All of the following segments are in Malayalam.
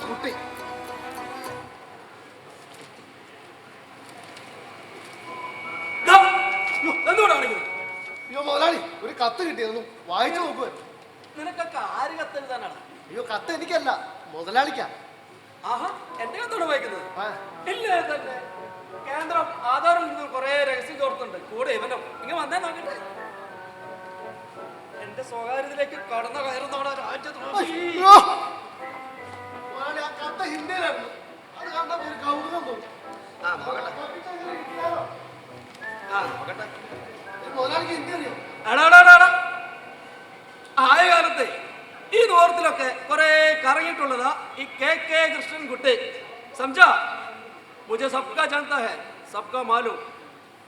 കുട്ടി. അയ്യോ മുതലാളി, ഒരു കത്ത് കിട്ടിയതൊന്നു വായിച്ചു നോക്കുവായിരുന്നു. നിനക്കൊക്കെ ആര് കത്തെഴുതാനാണ്? അയ്യോ കത്ത് എനിക്കല്ല, മുതലാളിക്കാ. ആഹാ, എന്റെ കത്തോടെ വായിക്കുന്നത്? ഇല്ല തന്നെ. കേന്ദ്രം ആധാറിൽ നിന്ന് കുറെ രഹസ്യം ചോർത്തുണ്ട്. കൂടെ ഇവനും ഇങ്ങനെ വന്നേ നോക്കട്ടെ. എന്റെ സ്വകാര്യത്തിലേക്ക് കടന്നു കയറുന്നോടെ രാജ്യദ്രോഹി. ആ കത്ത് ഹിന്ദിയിലായിരുന്നു. അത് കണ്ടപ്പോ ഒരു കൗതുകം തോന്നി. മുതലാളിക്ക് ഹിന്ദി അറിയാം? ആയ കാലത്തെ ഈ ദൂരത്തിലൊക്കെ കുറെ കറങ്ങിയിട്ടുള്ളതാ ഈ കെ കൃഷ്ണൻ കുട്ടി. समझा? मुझे सबका जानता है, सबका मालूम.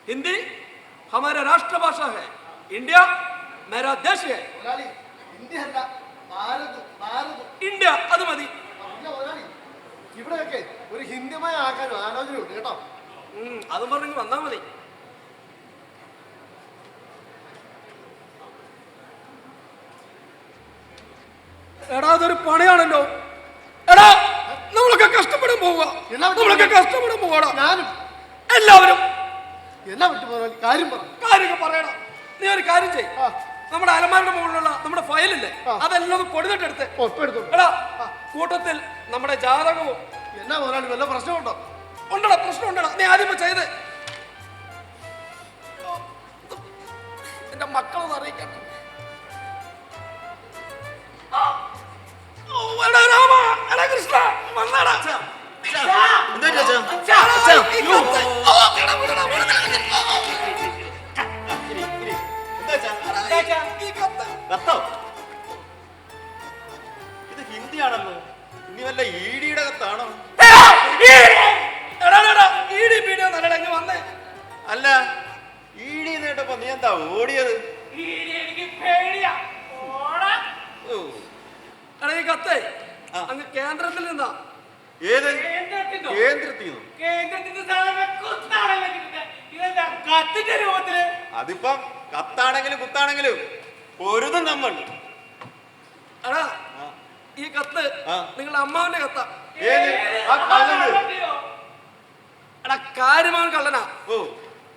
हिंदी हमारा राष्ट्रभाषा है. इंडिया मेरा देश है. ഇന്ത്യ അത് മതി. ഇവിടെയൊക്കെ ഒരു ഹിന്ദിമയ ആക്കാൻ ആലോചനയുണ്ട് കേട്ടോ. അതും പറഞ്ഞു വന്നാ മതി. എടാ അതൊരു പണിയാണല്ലോ. എടാ നമ്മളൊക്കെ കഷ്ടപ്പെടാൻ പോവുക. ഞാനും എല്ലാവരും എന്നാ പറ്റി കാര്യം കാര്യമൊക്കെ പറയണം. നീ ഒരു കാര്യം ചെയ്യ്. നമ്മുടെ അലമാരുടെ മുകളിലുള്ള നമ്മുടെ ഫയലില്ലേ, അതെല്ലാം പൊടിതിട്ടെടുത്ത്. എടാ കൂട്ടത്തിൽ നമ്മുടെ ജാതകവും. എന്നാ മുതലാളി വല്ല പ്രശ്നമുണ്ടോ? ഉണ്ടടാ, പ്രശ്നം ഉണ്ടടാ. നീ ആദ്യം ചെയ്ത് എന്റെ മക്കളൊന്ന് അറിയിക്കട്ടെ. കൃഷ്ണ വന്നാടാ. ഇത് ഹിന്ദിയാണല്ലോ. ഇനി വല്ല ഈടിയുടെ കത്താണോ? വന്നേ. അല്ല, ഈടി നേട്ടപ്പോ നീ എന്താ ഓടിയത്? ഈ കത്ത് അങ്ങ് കേന്ദ്രത്തിൽ നിന്നാ. ഏത് കേന്ദ്രത്തിൽ? അതിപ്പം കത്താണെങ്കിലും കുത്താണെങ്കിലും പൊരുതും നമ്മൾ. എടാ ഈ കത്ത് നിങ്ങളുടെ അമ്മാവിന്റെ കത്താ. എടാ കാര്യമാണ് കള്ളനാ.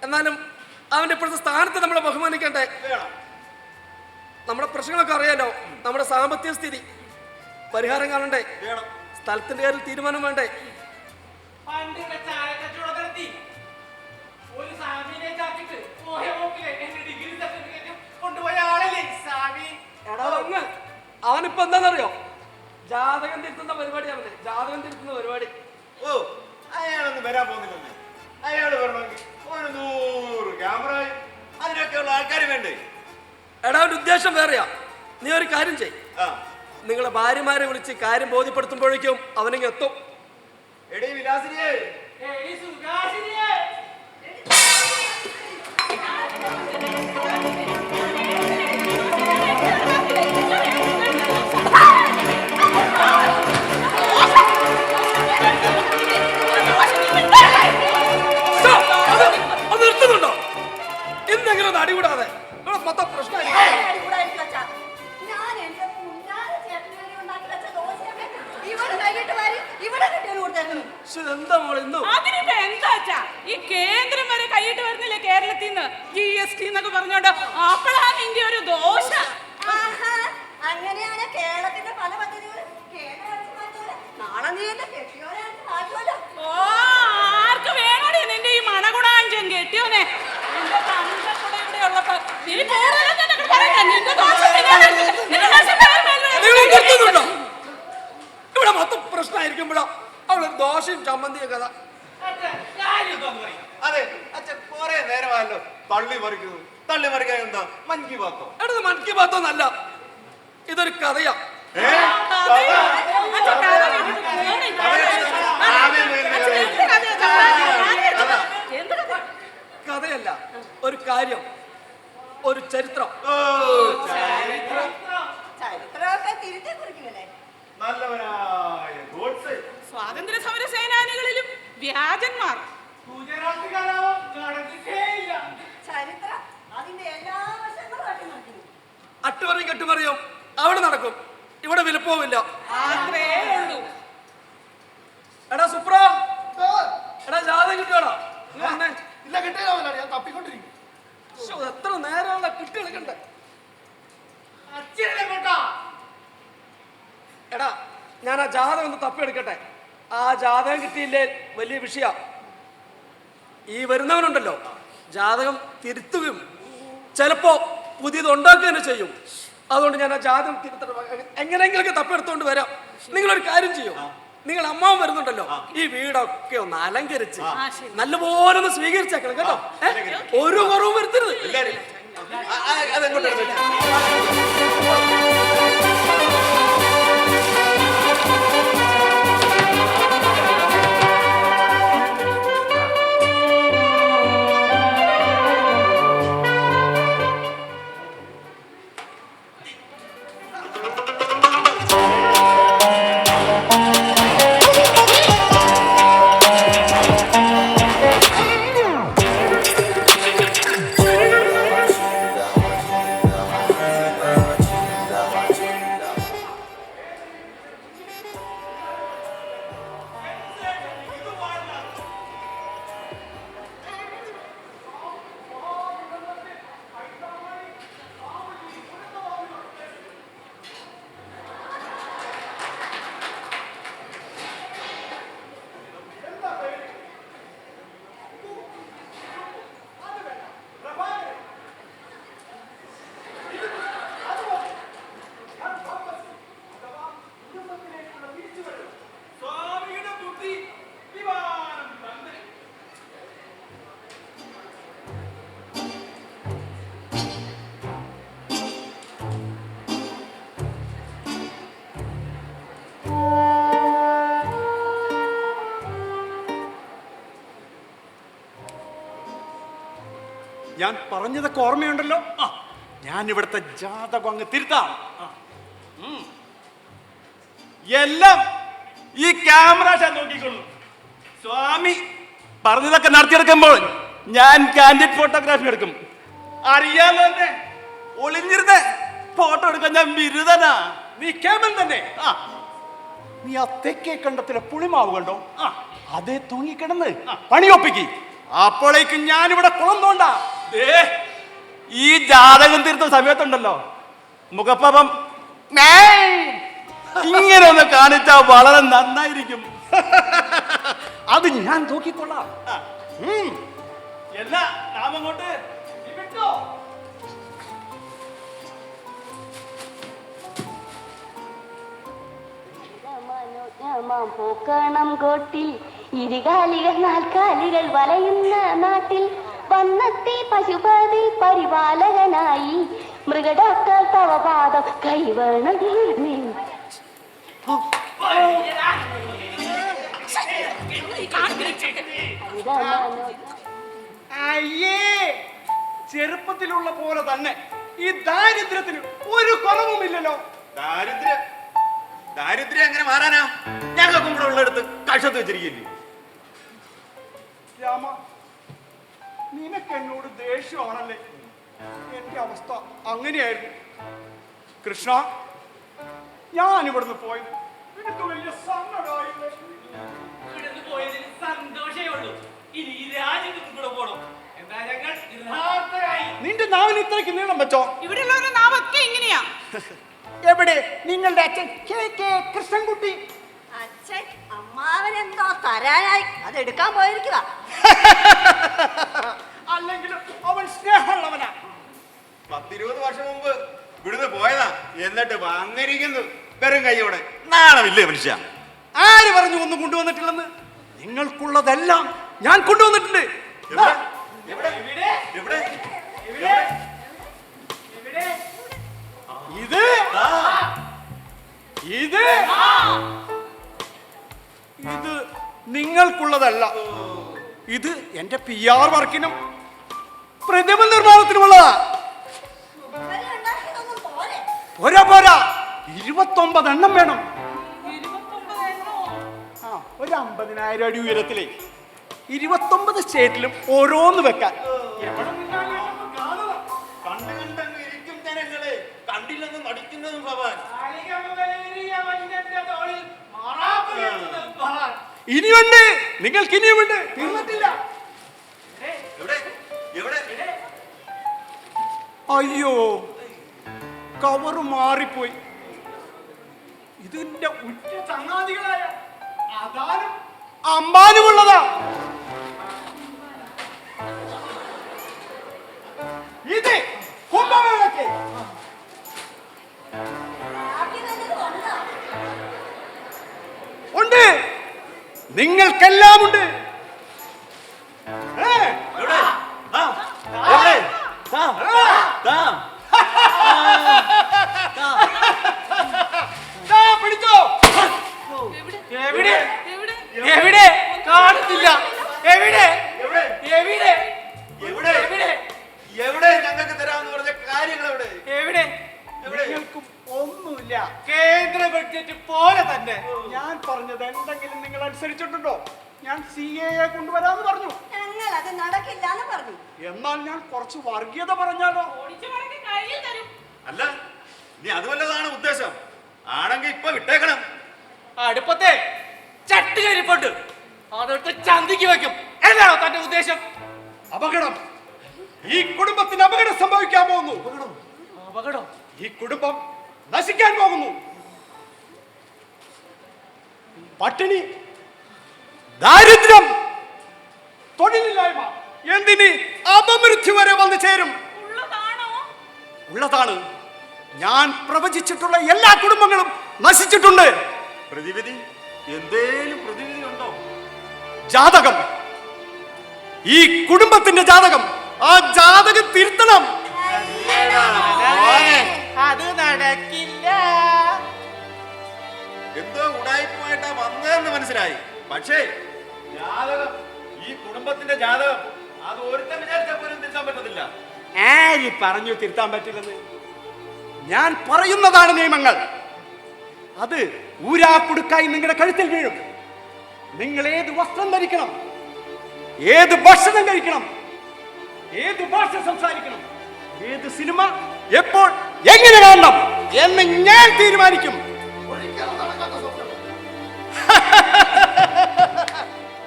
എന്നാലും അവന്റെ ഇപ്പോഴത്തെ സ്ഥാനത്ത് നമ്മളെ ബഹുമാനിക്കണ്ടേ? നമ്മുടെ പ്രശ്നങ്ങളൊക്കെ അറിയാലോ. നമ്മുടെ സാമ്പത്തിക സ്ഥിതി പരിഹാരം കാണണ്ടേ? സ്ഥലത്തിന്റെ പേരിൽ തീരുമാനം വേണ്ടേ? അവനിപ്പോ എന്താണെന്നറിയോ? ജാതകം തിരുത്തുന്ന പരിപാടി. അവന് ജാതകം തിരുത്തുന്ന പരിപാടി. ഓ, അയാളൊന്നും വരാൻ പോകുന്നില്ലെന്ന്. അയാൾ വരണമെങ്കിൽ 100 ക്യാമറ, അതിനൊക്കെയുള്ള ആൾക്കാർ വേണ്ടേ? എടാ അവന്റെ ഉദ്ദേശം വേറെയാ. നീ ഒരു കാര്യം ചെയ്. നിങ്ങളെ ഭാര്യമാരെ വിളിച്ച് കാര്യം ബോധ്യപ്പെടുത്തുമ്പോഴേക്കും അവനിങ്ങ് എത്തും. എടീ വിലാസിനിയേ, അത് നിർത്തുന്നുണ്ടോ? എന്തെങ്കിലും ഒന്ന് അടികൂടാതെ മൊത്തം പ്രശ്നമായിരിക്കും. ഈ കേന്ദ്രം വരെ കൈയിട്ട് വരുന്നില്ലേ കേരളത്തിൽ നിന്ന്? GST എന്നൊക്കെ പറഞ്ഞോണ്ട് അപ്പോഴാണ് ഇന്ത്യ ഒരു ദോഷ. അങ്ങനെയാണ് കേരളത്തിന്റെ പല പദ്ധതികളും ആർക്ക് വേണോടെ നിന്റെ ഈ മണകുടാഞ്ചൻ കെട്ടിയോനെ? ഉള്ളപ്പോ ഇവിടെ മൊത്തം പ്രശ്നമായിരിക്കുമ്പോഴോ അവളൊരു ദോശയും ചമ്മന്തിയും കഥ. അതെ അച്ഛൻ കുറെ നേരമായല്ലോ തള്ളി മറിക്കുന്നു. തള്ളി മറിക്കാൻ എന്താ മൻ കി ബാത്തോ? എടുത്ത് മൻ കി ബാത്തോന്നല്ല, ഇതൊരു കഥയാ. കഥയല്ല, ഒരു കാര്യം, ഒരു ചരിത്രം. സ്വാതന്ത്ര്യ സമര സേനാനികളിലും വ്യാജന്മാർ. അട്ടുപറിയും കെട്ടുപറിയും അവിടെ നടക്കും, ഇവിടെ വിലപ്പോവില്ല. ജാതകം കിട്ടിയോളാ നിങ്ങൾ വന്നേ. ഇല്ല കിട്ടിയാൽ ഞാൻ തപ്പിക്കൊണ്ടിരിക്കും. ശ്ശോ, എത്ര നേരമുള്ള കിട്ടിയെടുക്കണ്ടേ. എടാ ഞാൻ ആ ജാതകം ഒന്ന് തപ്പിയെടുക്കട്ടെ. ആ ജാതകം കിട്ടിയില്ലേ വലിയ വിഷയ. ഈ വരുന്നവനുണ്ടല്ലോ ജാതകം തിരുത്തുകയും ചിലപ്പോ പുതിയത് ഉണ്ടാക്കുകയും ചെയ്യും. അതുകൊണ്ട് ഞാൻ ആ ജാതകം എങ്ങനെയെങ്കിലും തപ്പിയെടുത്തോണ്ട് വരാം. നിങ്ങളൊരു കാര്യം ചെയ്യും, നിങ്ങൾ അമ്മാവൻ വരുന്നുണ്ടല്ലോ ഈ വീടൊക്കെ ഒന്ന് അലങ്കരിച്ച് നല്ലപോലെ ഒന്ന് സ്വീകരിച്ചേക്കണം കേട്ടോ. ഒരു കുറവും വരുത്തരുത്. ഞാൻ പറഞ്ഞതൊക്കെ ഓർമ്മയുണ്ടല്ലോ. ഞാൻ ഇവിടുത്തെ ജാതകം അങ്ങ് തിരുത്താം. എല്ലാം ഈ ക്യാമറ നോക്കിക്കൊള്ളു. സ്വാമി പറഞ്ഞതൊക്കെ നടത്തിയെടുക്കുമ്പോൾ ഞാൻ കാൻഡിഡ് ഫോട്ടോഗ്രാഫി എടുക്കും. അറിയാലോ എന്നെ, ഒളിഞ്ഞിരുന്ന് ഫോട്ടോ എടുക്കാൻ ഞാൻ ബിരുദനാ. നീ കേമൻ തന്നെ. നീ ആ തെക്കേ കണ്ടത്തിലെ പുളിമാവ് കണ്ടോ? അതേ തൂങ്ങിക്കിടന്ന് പണിയൊപ്പിക്ക്. അപ്പോഴേക്ക് ഞാനിവിടെ കുളം തോണ്ട. ഈ ജാതകം തീർത്ത സമയത്തുണ്ടല്ലോ മുഖപ്പാപം ഇങ്ങനെ ഒന്ന് കാണിച്ചാൽ വളരെ നന്നായിരിക്കും. അത് ഞാൻ നോക്കിക്കൊള്ളാം. എല്ലാ നാം അങ്ങോട്ട് പൂക്കണം കോട്ടിൽ ഇരുകാലികൾ നാൽക്കാലികൾ വലയുന്ന നാട്ടിൽ വന്നെത്തി പശുപതി പരിപാലകനായി മൃഗഡോക്ടർ തവ പാദം കൈവേണം. അയ്യേ, ചെറുപ്പത്തിലുള്ള പോലെ തന്നെ ഈ ദാരിദ്ര്യത്തിന് ഒരു കുറവുമില്ലല്ലോ. ദാരിദ്ര്യം എങ്ങനെ മാറാനാ? ഞങ്ങൾക്ക് ഇവിടെ ഉള്ളെടുത്ത് കഷത്ത് വെച്ചിരിക്കില്ലേ? രാമ, നിനക്ക് എന്നോട് ദേഷ്യമാണല്ലേ? എന്റെ അവസ്ഥ അങ്ങനെയായിരുന്നു. കൃഷ്ണ, ഞാൻ ഇവിടുന്ന് പോയത് നിനക്ക് വലിയ സങ്കടമായില്ലേ? ഇവിടുന്ന് പോയതിന് സന്തോഷമേ ഉള്ളൂ. ഇനി ഈ രാജ്യത്ത് കൂടെ പോണം. എന്താ ഞങ്ങൾ നിന്റെ നാവിന് ഇത്രയ്ക്ക് നീളം വെച്ചോ? ഇവിടെയുള്ളവരുടെ നാവൊക്കെ ഇങ്ങനെയാ. എവിടെ നിങ്ങളുടെ അച്ഛൻ കൃഷ്ണൻകുട്ടി? അച്ഛൻ അമ്മാവനെന്തോ തരാനായി അതെടുക്കാൻ പോയിരിക്കുക. അല്ലെങ്കിൽ അവൻ സ്നേഹമുള്ളവനാ. 10-20 വർഷം മുമ്പ് ഇവിടുന്ന് പോയതാ, എന്നിട്ട് വന്നിരിക്കുന്നു വെറും കൈയോടെ. നാണമില്ലേ മനുഷ്യ? ആര് പറഞ്ഞു ഒന്നും കൊണ്ടുവന്നിട്ടില്ലെന്ന്? നിങ്ങൾക്കുള്ളതെല്ലാം ഞാൻ കൊണ്ടുവന്നിട്ടുണ്ട്. ഇത് ഇത് ഇത് നിങ്ങൾക്കുള്ളതല്ല. ഇത് എന്റെ PR വർക്കിനും പ്രതിമ നിർമ്മാണത്തിനുമുള്ളതാ. പോരാ പോരാ, 29 എണ്ണം വേണം. ഒരു 50,000 അടി ഉയരത്തിലെ 29 സ്റ്റേറ്റിലും ഓരോന്ന് വെക്കാൻ. ഇരിക്കും ജനങ്ങളെ, കണ്ടില്ലെന്ന് നടിക്കുന്നതും ഭവാൻ. ഇനിയുണ്ട്, നിങ്ങൾക്ക് ഇനിയുമുണ്ട്, തീർന്നിട്ടില്ല. അയ്യോ, കവറ് മാറിപ്പോയി. ഇതിന്റെ ഉറ്റ ചങ്ങാതികളായ അദാനും അമ്പാനുമുള്ളതാ. ഇത് കുംഭമേളയ്ക്ക് ഉണ്ട്, നിങ്ങൾക്കെല്ലാം ഉണ്ട്. പിടിച്ചോ. എവിടെ എവിടെ എവിടെ കാണുന്നില്ല. എവിടെ എവിടെ എവിടെ എവിടെ എവിടെ എവിടെ ഞങ്ങൾക്ക് തരാമെന്ന് പറഞ്ഞ കാര്യങ്ങൾ എവിടെ? എവിടെ എവിടെ? നിങ്ങൾക്കും ഒന്നുമില്ല. കേന്ദ്ര ബഡ്ജറ്റ് പോലെ തന്നെ ഞാൻ പറഞ്ഞത് എന്തെങ്കിലും നിങ്ങൾ അനുസരിച്ചിട്ടുണ്ടോ? ഞാൻ CAA കൊണ്ടുവരാന്ന് പറഞ്ഞു. ഞങ്ങൾ അത് നടക്കില്ല എന്ന് പറഞ്ഞു. എന്നാൽ ഞാൻ കുറച്ച് വർഗീയത പറഞ്ഞാലോ? ഓടിച്ചു മടക്കി കയ്യിൽ തരും. അല്ല, നീ അതുവല്ലതാണ് ഉദ്ദേശം ആണെങ്കിൽ ഇപ്പൊ വിട്ടേക്കണം. അടുപ്പത്തെ ചട്ട് കരിപ്പുണ്ട്, അതെടുത്ത് ചന്തിക്ക് വെക്കും. എന്താണോ തന്റെ ഉദ്ദേശം? അപകടം. ഈ കുടുംബത്തിന് അപകടം സംഭവിക്കാൻ പോകുന്നു. അപകടം? ഈ കുടുംബം നശിക്കാൻ പോകുന്നു. പട്ടിണി, ദാരിദ്ര്യം, തൊഴിലില്ലായ്മ, എന്തിന് അപമൃത്യു വരെ വന്നു ചേരും. ഉള്ളതാണോ? ഉള്ളതാണ്. ഞാൻ പ്രവചിച്ചിട്ടുള്ള എല്ലാ കുടുംബങ്ങളും നശിച്ചിട്ടുണ്ട്. പ്രതിവിധി എന്തേലും പ്രതിവിധി ഉണ്ടോ? ജാതകം, ഈ കുടുംബത്തിന്റെ ജാതകം, ആ ജാതകം തിരുത്തണം. അത് നടക്കില്ല. എന്തോ ഉടായ്പായിട്ടാ വന്നതെന്ന് മനസ്സിലായി. പക്ഷേ ജാതകം, ഈ കുടുംബത്തിന്റെ ജാതകം, അത് ഒരുത്തൻ വിചാരിച്ചാൽ പോലും തിരുത്താൻ പറ്റത്തില്ല. ആര് പറഞ്ഞു തിരുത്താൻ പറ്റില്ലെന്ന്? ഞാൻ പറയുന്നതാണ് നിയമങ്ങൾ. അത് ഊരാക്കുടുക്കായി നിങ്ങളുടെ കഴുത്തിൽ വീഴും. നിങ്ങൾ ഏത് വസ്ത്രം ധരിക്കണം, ഏത് ഭക്ഷണം കഴിക്കണം, ഏത് ഭാഷ സംസാരിക്കണം, ഏത് സിനിമ എപ്പോൾ എങ്ങനെ കാണണം എന്ന് ഞാൻ തീരുമാനിക്കും. ഒരിക്കലും നടക്കാത്ത സ്വപ്നം.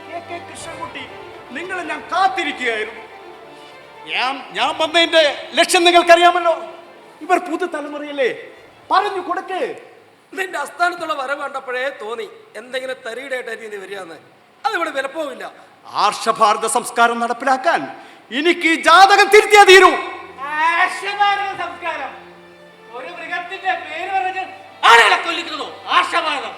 KK കൃഷ്ണൻകുട്ടി, നിങ്ങളെ ഞാൻ കാത്തിരിക്കുകയായിരുന്നു. ഞാൻ വന്നതിന്റെ ലക്ഷ്യം നിങ്ങൾക്കറിയാമല്ലോ. ഇവർ പുതുതലമുറയല്ലേ, പറഞ്ഞു കൊടുക്ക്. നിന്റെ അസ്ഥാനത്തുള്ള വരവ് കണ്ടപ്പോഴേ തോന്നി എന്തെങ്കിലും തരികിടയായിട്ടായിരിക്കും നീ വരികയെന്ന്. അതിവിടെ വിലപ്പോവില്ല. ആർഷഭാരത സംസ്കാരം നടപ്പിലാക്കാൻ എനിക്ക് ഈ ജാതകം തിരുത്തിയാ തീരൂ. ആർഷഭാരത സംസ്കാരം? ഒരു മൃഗത്തിന്റെ പേര് പറഞ്ഞ് ആളുകളെ കൊല്ലിക്കുന്നതോ ആർഷഭാരതം?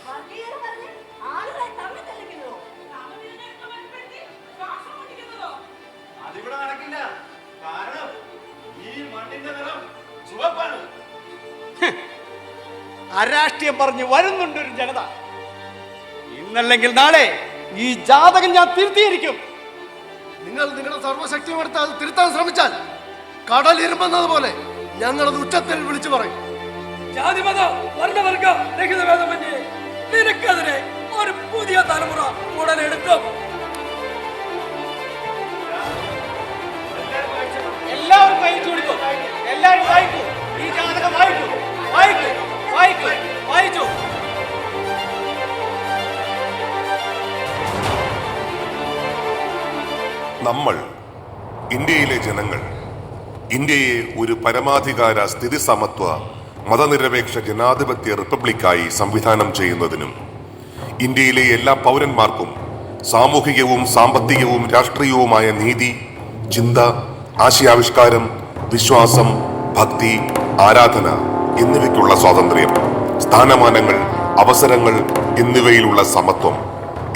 വർഗീയത പറഞ്ഞ് ആളുകളെ തമ്മിൽ തല്ലിക്കുന്നതോ? സാമൂഹികനൊക്കെ വൻപെടുത്തി ശ്വാസം മുട്ടിക്കുന്നതോ? അതിവിടെ നടക്കില്ല. കാരണം ഈ മണ്ണിന്റെ നിറം ചുവപ്പാണ്. അരാഷ്ട്രീയം പറഞ്ഞ് വരുന്നുണ്ട് ഒരു ജനത. ഇന്നല്ലെങ്കിൽ നാളെ ഈ ജാതകം ഞാൻ തിരുത്തിയിരിക്കും. നിങ്ങൾ നിങ്ങളുടെ സർവ്വശക്തിയും എടുത്ത് അത് തിരുത്താൻ ശ്രമിച്ചാൽ കടൽ ഇരുമ്പെന്നത് പോലെ ഞങ്ങളത് ഉച്ചത്തിൽ വിളിച്ചു പറയും. ജാതിമത വർണ്ണവർഗ രഹിതഭേദമന്യേ നിനക്കെതിരെ ഒരു പുതിയ തലമുറ ഉടലെടുക്കും. എല്ലാവരും വായിച്ചു കൊടുക്കും. എല്ലാവരും വായിക്കൂ. ഈ ജാതകം വായിക്കൂ. വായിക്കൂ, വായിക്കൂ, വായിച്ചു. നമ്മൾ, ഇന്ത്യയിലെ ജനങ്ങൾ, ഇന്ത്യയെ ഒരു പരമാധികാര സ്ഥിതിസമത്വ മതനിരപേക്ഷ ജനാധിപത്യ റിപ്പബ്ലിക്കായി സംവിധാനം ചെയ്യുന്നതിനും ഇന്ത്യയിലെ എല്ലാ പൗരന്മാർക്കും സാമൂഹികവും സാമ്പത്തികവും രാഷ്ട്രീയവുമായ നീതി, ചിന്ത, ആശയാവിഷ്കാരം, വിശ്വാസം, ഭക്തി, ആരാധന എന്നിവയ്ക്കുള്ള സ്വാതന്ത്ര്യം, സ്ഥാനമാനങ്ങൾ, അവസരങ്ങൾ എന്നിവയിലുള്ള സമത്വം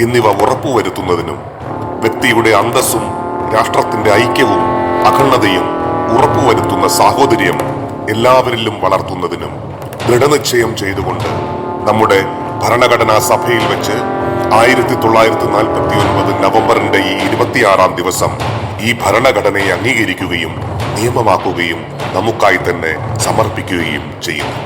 എന്നിവ ഉറപ്പുവരുത്തുന്നതിനും വ്യക്തിയുടെ അന്തസ്സും രാഷ്ട്രത്തിന്റെ ഐക്യവും അഖണ്ഡതയും ഉറപ്പുവരുത്തുന്ന സാഹോദര്യം എല്ലാവരിലും വളർത്തുന്നതിനും ദൃഢനിശ്ചയം ചെയ്തുകൊണ്ട് നമ്മുടെ ഭരണഘടനാ സഭയിൽ വെച്ച് 1949 നവംബറിന്റെ ഈ 26-ാം ദിവസം ഈ ഭരണഘടനയെ അംഗീകരിക്കുകയും നിയമമാക്കുകയും നമുക്കായി തന്നെ സമർപ്പിക്കുകയും ചെയ്യുന്നു.